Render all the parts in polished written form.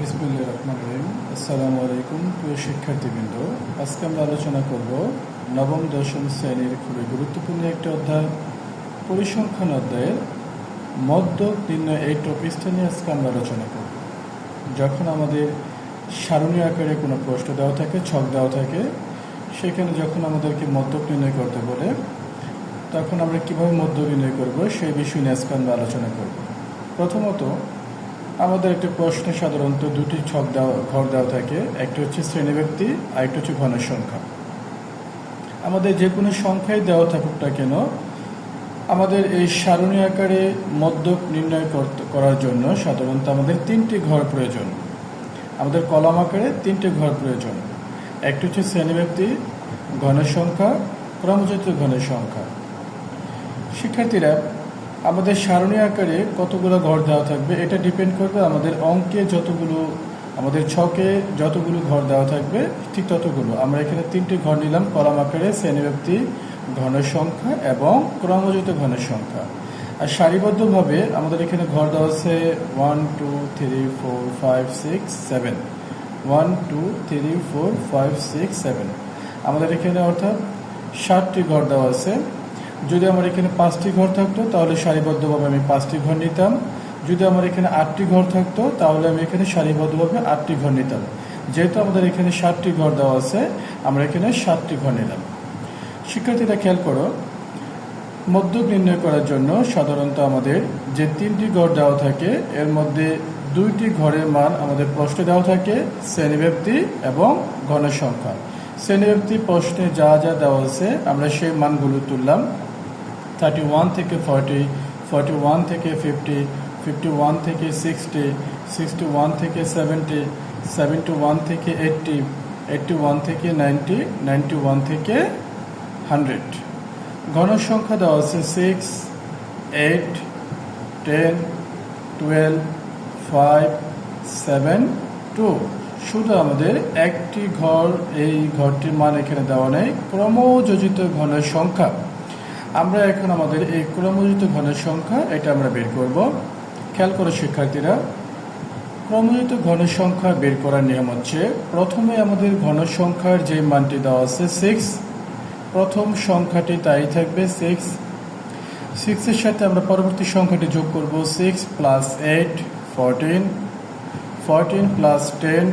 বিসমিল্লাহির রহমানির রহিম। আসসালামু আলাইকুম প্রিয় শিক্ষার্থীবৃন্দ। আজকে আমরা আলোচনা করব নবম দশম শ্রেণীর খুবই গুরুত্বপূর্ণ একটি অধ্যায়, পরিসংখ্যান অধ্যায়ের মধ্যক নির্ণয়। এই টপিকটা নিয়ে আজকে আমরা আলোচনা করব। যখন আমাদের সারণী আকারে কোনো প্রশ্ন দেওয়া থাকে, ছক দেওয়া থাকে, সেখানে যখন আমাদেরকে মধ্যক নির্ণয় করতে বলে, তখন আমরা কীভাবে মধ্যক নির্ণয় করব সেই বিষয় নিয়ে আজকে আমরা আলোচনা করব। প্রথমত, আমাদের একটা প্রশ্নে সাধারণত দুটি ঘর দেওয়া থাকে, একটা হচ্ছে শ্রেণীব্যক্তি আর একটা হচ্ছে ঘনের সংখ্যা। আমাদের যে কোনো সংখ্যাই দেওয়া থাকুক না কেন, আমাদের এই সারণী আকারে মধ্যক নির্ণয় করার জন্য সাধারণত আমাদের তিনটি ঘর প্রয়োজন। আমাদের কলাম আকারে তিনটি ঘর প্রয়োজন। একটা হচ্ছে শ্রেণীব্যক্তি, ঘনের সংখ্যা, ক্রমযুক্ত ঘনের সংখ্যা। শিক্ষার্থীরা, আমাদের সারণী আকারে কতগুলো ঘর দেওয়া থাকবে এটা ডিপেন্ড করবে আমাদের অঙ্কে যতগুলো, আমাদের ছকে যতগুলো ঘর দেওয়া থাকবে ঠিক ততগুলো। আমরা এখানে তিনটি ঘর নিলাম, কলাম আকারে শ্রেণীব্যক্তি, ঘনের সংখ্যা এবং ক্রমযুক্ত ঘনের সংখ্যা। আর সারিবদ্ধভাবে আমাদের এখানে ঘর দেওয়া আছে 1 2 3 4 5 6 7, 1 2 3 4 5 6 7। আমাদের এখানে অর্থাৎ 7টি ঘর দেওয়া আছে। যদি আমার এখানে 5টি ঘর থাকতো তাহলে সারিবদ্ধভাবে আমি 5টি ঘর নিতাম। যদি আমার এখানে 8টি ঘর থাকতো তাহলে আমি এখানে সারিবদ্ধভাবে 8টি ঘর নিতাম। যেহেতু আমাদের এখানে 7টি ঘর দেওয়া আছে, আমরা এখানে 7টি ঘর নিলাম। শিক্ষার্থীরা খেয়াল করো, মধ্যক নির্ণয় করার জন্য সাধারণত আমাদের যে 3টি ঘর দেওয়া থাকে এর মধ্যে 2টি ঘরের মান আমাদের প্রশ্নে দেওয়া থাকে, শ্রেণীব্যক্তি এবং ঘনের সংখ্যা। শ্রেণীব্যক্তি প্রশ্নে যা যা দেওয়া আছে আমরা সেই মানগুলো তুললাম। 31 থেকে 40, 41 থেকে 50, 51 থেকে 60, 61 থেকে 70, 71 থেকে 80, 81 থেকে 90, 91 থেকে 100। ঘনের সংখ্যা দেওয়া আছে 6, 8, 10, 12, 5, 7, 2। শুধু আমাদের একটি ঘর, এই ঘরটির মান এখানে দেওয়া নেই, ক্রমযোজিত ঘনের সংখ্যা। আমরা এখন আমাদের এই ক্রমযোজিত ঘনের সংখ্যা এটা আমরা বের করব। খেয়াল করো শিক্ষার্থীরা, ক্রমযোজিত ঘনের সংখ্যা বের করার নিয়ম হচ্ছে, প্রথমে আমাদের ঘনের সংখ্যার যে মানটি দেওয়া আছে 6, প্রথম সংখ্যাটি তাই থাকবে 6। 6-এর সাথে আমরা পরবর্তী সংখ্যাটি যোগ করব, 6 + 8 14, 14 + 10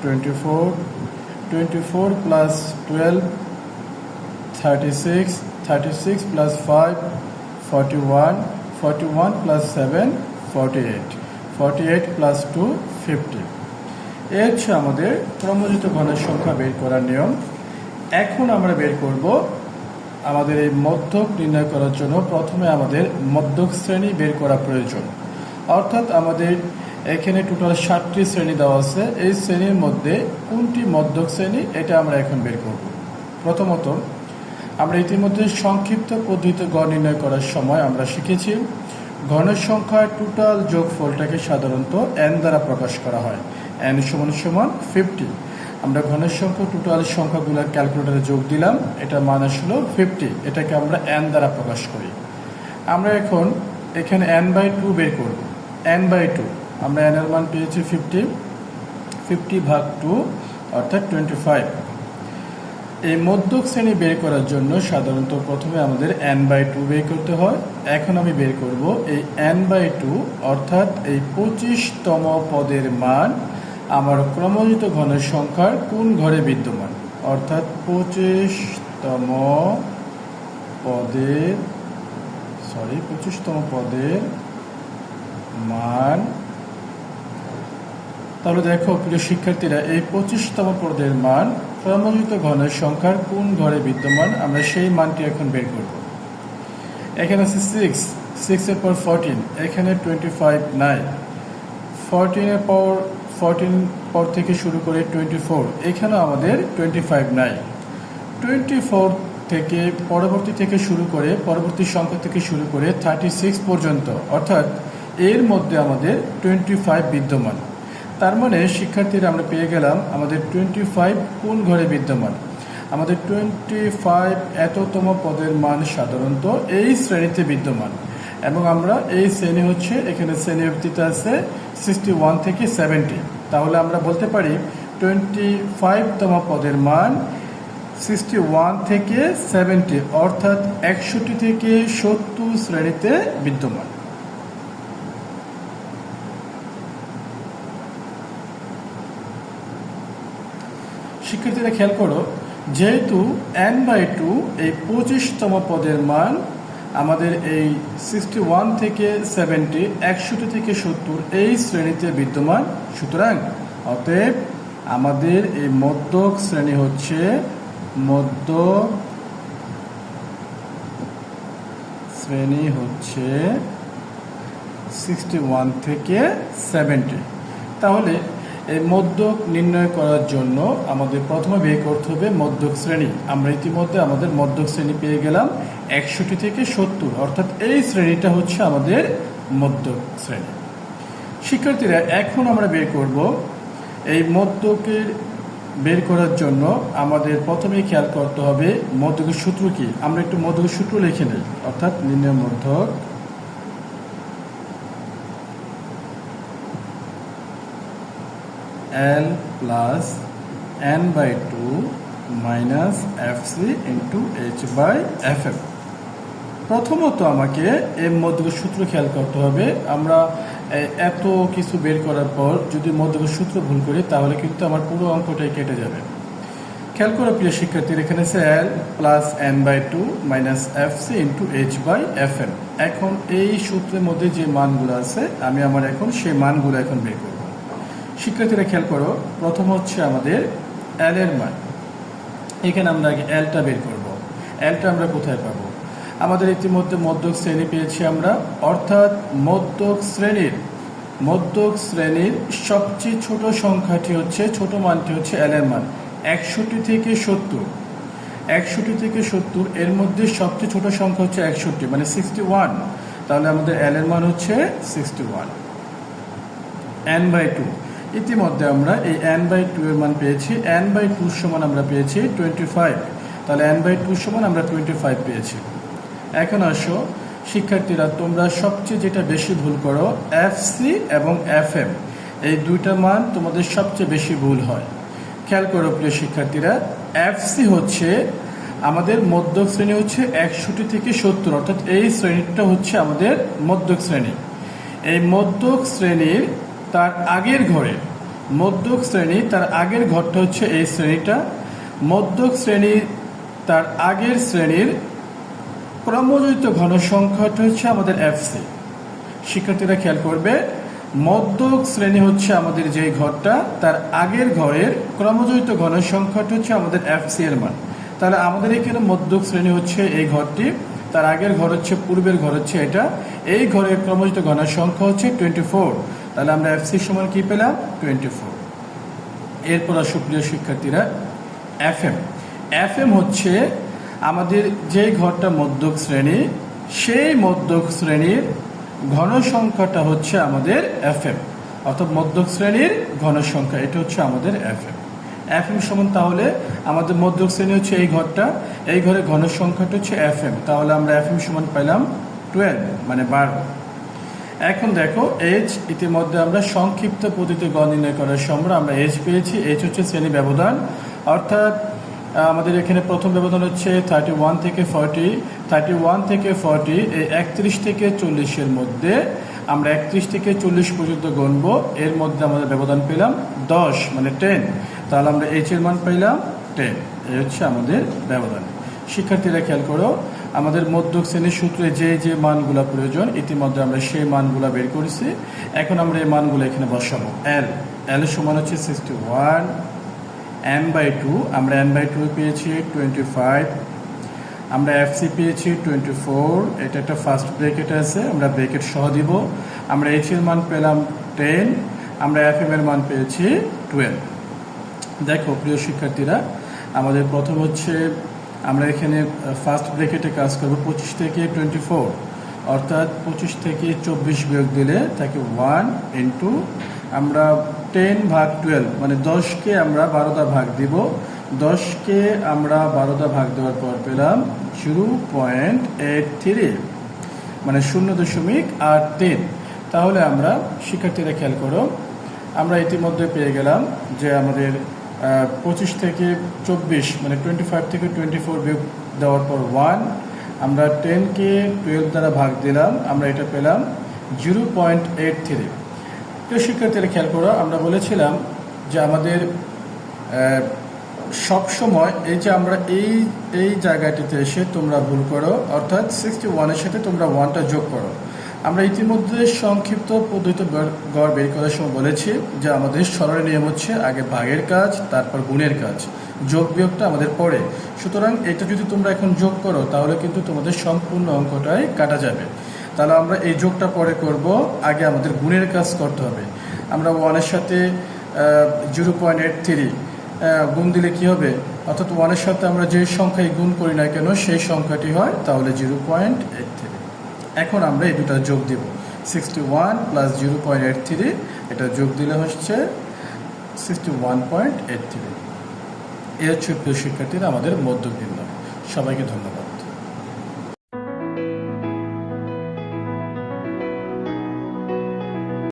24, 24 + 12 36, 36 + 5 41, 41 + 7 48, 48 + 2 50। এই হচ্ছে আমাদের ক্রমযোজিত ঘনের সংখ্যা বের করার নিয়ম। এখন আমরা বের করব আমাদের এই মধ্যক নির্ণয় করার জন্য প্রথমে আমাদের মধ্যক শ্রেণী বের করা প্রয়োজন। অর্থাৎ আমাদের এখানে টোটাল 7টি শ্রেণী দেওয়া আছে, এই শ্রেণীর মধ্যে কোনটি মধ্যক শ্রেণী এটা আমরা এখন বের করব। প্রথমত, আমরা ইতিমধ্যে সংক্ষিপ্ত পদ্ধতিতে গড় নির্ণয় করার সময় আমরা শিখেছি ঘনের সংখ্যার টোটাল যোগফলটাকে সাধারণত n দ্বারা প্রকাশ করা হয়। n = 50। আমরা ঘনের সংখ্যা টোটাল সংখ্যাগুলো ক্যালকুলেটরে যোগ দিলাম, এটা মান আসলো 50। এটাকে আমরা n দ্বারা প্রকাশ করি। আমরা এখন এখানে n/2 বের করব। n/2 আমরা n এর মান পেয়েছি 50, 50/2 অর্থাৎ 25। এই মধ্যক শ্রেণী বের করার জন্য সাধারণত প্রথমে আমাদের n/2 বের করতে হয়। এখন আমি বের করব এই n/2 অর্থাৎ এই 25তম পদের মান আমার ক্রমযোজিত ঘনের সংখ্যার কোন ঘরে বিদ্যমান, অর্থাৎ 25তম পদের মান। তাহলে দেখো প্রিয় শিক্ষার্থীরা, এই 25তম পদের মান ক্রমযোজিত ঘনের সংখ্যার কোন ঘরে বিদ্যমান, আমরা সেই মানটি এখন বের করব। এখানে আছে 6, 6 এর পর 14, এখানে 25 নাই। 14 পর থেকে শুরু করে 24, এখানেও আমাদের 25 নাই। 24 থেকে পরবর্তী সংখ্যা থেকে শুরু করে 36 পর্যন্ত, অর্থাৎ এর মধ্যে আমাদের 25 বিদ্যমান। তার মানে শিক্ষার্থীরা আমরা পেয়ে গেলাম আমাদের 25 কোন ঘরে বিদ্যমান। আমাদের 25 এততম পদের মান সাধারণত এই শ্রেণীতে বিদ্যমান। এবং আমরা এই শ্রেণী হচ্ছে, এখানে শ্রেণীব্যক্তিতে আছে 61 থেকে 70। তাহলে আমরা বলতে পারি 25তম পদের মান 61 থেকে 70 অর্থাৎ 61 থেকে 70 শ্রেণীতে বিদ্যমান। শিক্ষার্থীরা খেয়াল করো, যেহেতু n/2 এই 25তম পদের মান আমাদের এই 61 থেকে 70 61 থেকে 70 এই শ্রেণীতে বিদ্যমান, সুতরাং অতএব আমাদের এই মধ্যক শ্রেণী হচ্ছে মধ্যক শ্রেণী হচ্ছে 61 থেকে 70। তাহলে এই মধ্যক নির্ণয় করার জন্য আমাদের প্রথমে বের করতে হবে মধ্যক শ্রেণী। আমরা ইতিমধ্যে আমাদের মধ্যক শ্রেণী পেয়ে গেলাম 61 থেকে 70, অর্থাৎ এই শ্রেণীটা হচ্ছে আমাদের মধ্যক শ্রেণী। শিক্ষার্থীরা এখন আমরা বের করব এই মধ্যকের বের করার জন্য আমাদের প্রথমেই খেয়াল করতে হবে মধ্যকের সূত্র কি। আমরা একটু মধ্যকের সূত্র লিখে নেই, অর্থাৎ নির্ণয় মধ্যক L plus n/2 minus fc into h/fm। প্রথমত আমাকে এই মধ্যকের সূত্র খেয়াল করতে হবে। আমরা এত কিছু বের করার পর যদি মধ্যকের সূত্র ভুল করি তাহলে কিন্তু আমার পুরো অঙ্কটাই কেটে যাবে। খেয়াল করো প্রিয় শিক্ষার্থীর, এখানে আছে L plus n/2 minus fc into h/fm। এখন এই সূত্রের মধ্যে যে মানগুলো আছে আমি আমার এখন সেই মানগুলো এখন বের করব। শিক্ষার্থীরা খেয়াল করো, প্রথম হচ্ছে আমাদের L এর মান। এখানে আমরা আগে Lটা বের করব। Lটা আমরা কোথায় পাবো? আমাদের ইতিমধ্যে মধ্যক শ্রেণী পেয়েছি আমরা, অর্থাৎ মধ্যক শ্রেণীর সবচেয়ে ছোট সংখ্যাটি হচ্ছে, ছোট মানটি হচ্ছে L এর মান 61 থেকে 70। 61 থেকে 70 এর মধ্যে সবচেয়ে ছোট সংখ্যা হচ্ছে 61 মানে 61। তাহলে আমাদের L এর মান হচ্ছে 61। n/2 ইতিমধ্যে আমরা এই n/2 এর মান পেয়েছি। n/2 সমান আমরা পেয়েছি 25। তাহলে n/2 সমান আমরা 25 পেয়েছি। এখন আসো শিক্ষার্থীরা, তোমরা সবচেয়ে যেটা বেশি ভুল করো fc এবং fm, এই দুইটা মান তোমাদের সবচেয়ে বেশি ভুল হয়। খেয়াল করো প্রিয় শিক্ষার্থীরা, fc হচ্ছে আমাদের মধ্যক শ্রেণী হচ্ছে 61 থেকে 70, অর্থাৎ এই শ্রেণীটা হচ্ছে আমাদের মধ্যক শ্রেণী। এই মধ্যক শ্রেণীর তার আগের ঘরটা হচ্ছে এই শ্রেণীটা। মধ্যক শ্রেণীর তার আগের শ্রেণীর ক্রমযুক্ত ঘন সংখ্যাটা হচ্ছে আমাদের fc। শিক্ষার্থীরা খেয়াল করবে, মধ্যক শ্রেণী হচ্ছে আমাদের যে ঘরটা, তার আগের ঘরের ক্রমযুক্ত ঘন সংখ্যাটা হচ্ছে আমাদের fc এর মান। তাহলে আমাদের এখানে মধ্যক শ্রেণী হচ্ছে এই ঘরটি, তার আগের ঘর হচ্ছে, পূর্বের ঘর হচ্ছে এটা, এই ঘরের ক্রমযুক্ত ঘন সংখ্যা হচ্ছে 24। তাহলে আমরা fc সমান কি পেলাম? 24। এরপর সুপ্রিয় শিক্ষার্থীরা fm হচ্ছে আমাদের যে ঘরটা মধ্যক শ্রেণী, সেই মধ্যক শ্রেণীর ঘন সংখ্যাটা হচ্ছে আমাদের fm, অর্থাৎ মধ্যক শ্রেণীর ঘন সংখ্যা, এটা হচ্ছে আমাদের fm সমান, তাহলে আমাদের মধ্যক শ্রেণী হচ্ছে এই ঘরটা, এই ঘরের ঘন সংখ্যাটা হচ্ছে fm। তাহলে আমরা fm সমান পাইলাম 12 মানে 12। এখন দেখো h, ইতিমধ্যে আমরা সংক্ষিপ্ত পদ্ধতিতে গড় নির্ণয় করার সময় আমরা h পেয়েছি। h হচ্ছে শ্রেণী ব্যবধান, অর্থাৎ আমাদের এখানে প্রথম ব্যবধান হচ্ছে 31 থেকে 40। 31 থেকে 40 এই 31 থেকে 40-এর মধ্যে আমরা 31 থেকে 40 পর্যন্ত গণব। এর মধ্যে আমাদের ব্যবধান পেলাম 10 মানে 10। তাহলে আমরা h এর মান পেলাম 10। এই হচ্ছে আমাদের ব্যবধান। শিক্ষার্থীরা খেয়াল করো, আমাদের মধ্যক শ্রেণীর সূত্রে যে মানগুলো প্রয়োজন ইতিমধ্যে আমরা সেই মানগুলো বের করেছি। এখন আমরা এই মানগুলো এখানে বসাবো। L সমান হচ্ছে 61, n/2 আমরা n/2 পেয়েছি 25, আমরা fc পেয়েছি 24, এটা একটা ফার্স্ট ব্র্যাকেট আছে, আমরা ব্র্যাকেট সহ দিব। আমরা h এর মান পেলাম 10, আমরা fm এর মান পেয়েছি 12। দেখো প্রিয় শিক্ষার্থীরা, আমাদের প্রথম হচ্ছে আমরা এখানে ফার্স্ট ব্র্যাকেটে কাজ করব 25 থেকে 24, অর্থাৎ 25 থেকে 24 বিয়োগ দিলে থাকে 1 ইন্টু আমরা 10/12 মানে 10কে আমরা 12টা ভাগ দিব। 10কে আমরা 12টা ভাগ দেওয়ার পর পেলাম 0.83 মানে 0.83। তাহলে আমরা শিক্ষার্থীরা খেয়াল করো, আমরা ইতিমধ্যে পেয়ে গেলাম যে আমাদের 25 থেকে 24 মানে 25 থেকে 24 বিয়োগ দেওয়ার পর 1, আমরা 10কে 12 দ্বারা ভাগ দিলাম, আমরা এটা পেলাম 0.83। প্রিয় শিক্ষার্থীরা খেয়াল করো, আমরা বলেছিলাম যে আমাদের সব সময় এই যে আমরা এই জায়গাটিতে এসে তোমরা ভুল করো, অর্থাৎ 61-এর সাথে তোমরা 1টা যোগ করো। আমরা ইতিমধ্যে সংক্ষিপ্ত পদ্ধতিতে গড় বের করার সময় বলেছি যে আমাদের সরলের নিয়ম হচ্ছে আগে ভাগের কাজ, তারপর গুণের কাজ, যোগ বিয়োগটা আমাদের পরে। সুতরাং এটা যদি তোমরা এখন যোগ করো তাহলে কিন্তু তোমাদের সম্পূর্ণ অঙ্কটাই কাটা যাবে। তাহলে আমরা এই যোগটা পরে করব, আগে আমাদের গুণের কাজ করতে হবে। আমরা 1-এর সাথে 0.83 গুণ দিলে কি হবে, অর্থাৎ 1-এর সাথে আমরা যে সংখ্যায় গুণ করি না কেন সেই সংখ্যাটি হয়, তাহলে 0.83। এখন আমরা এই দুটা যোগ দিব, 61 প্লাস 0.83, এটা যোগ দিলে হচ্ছে 61.83। এ হচ্ছে প্রিয় শিক্ষার্থীরা আমাদের মধ্যবিন্দু। সবাইকে ধন্যবাদ।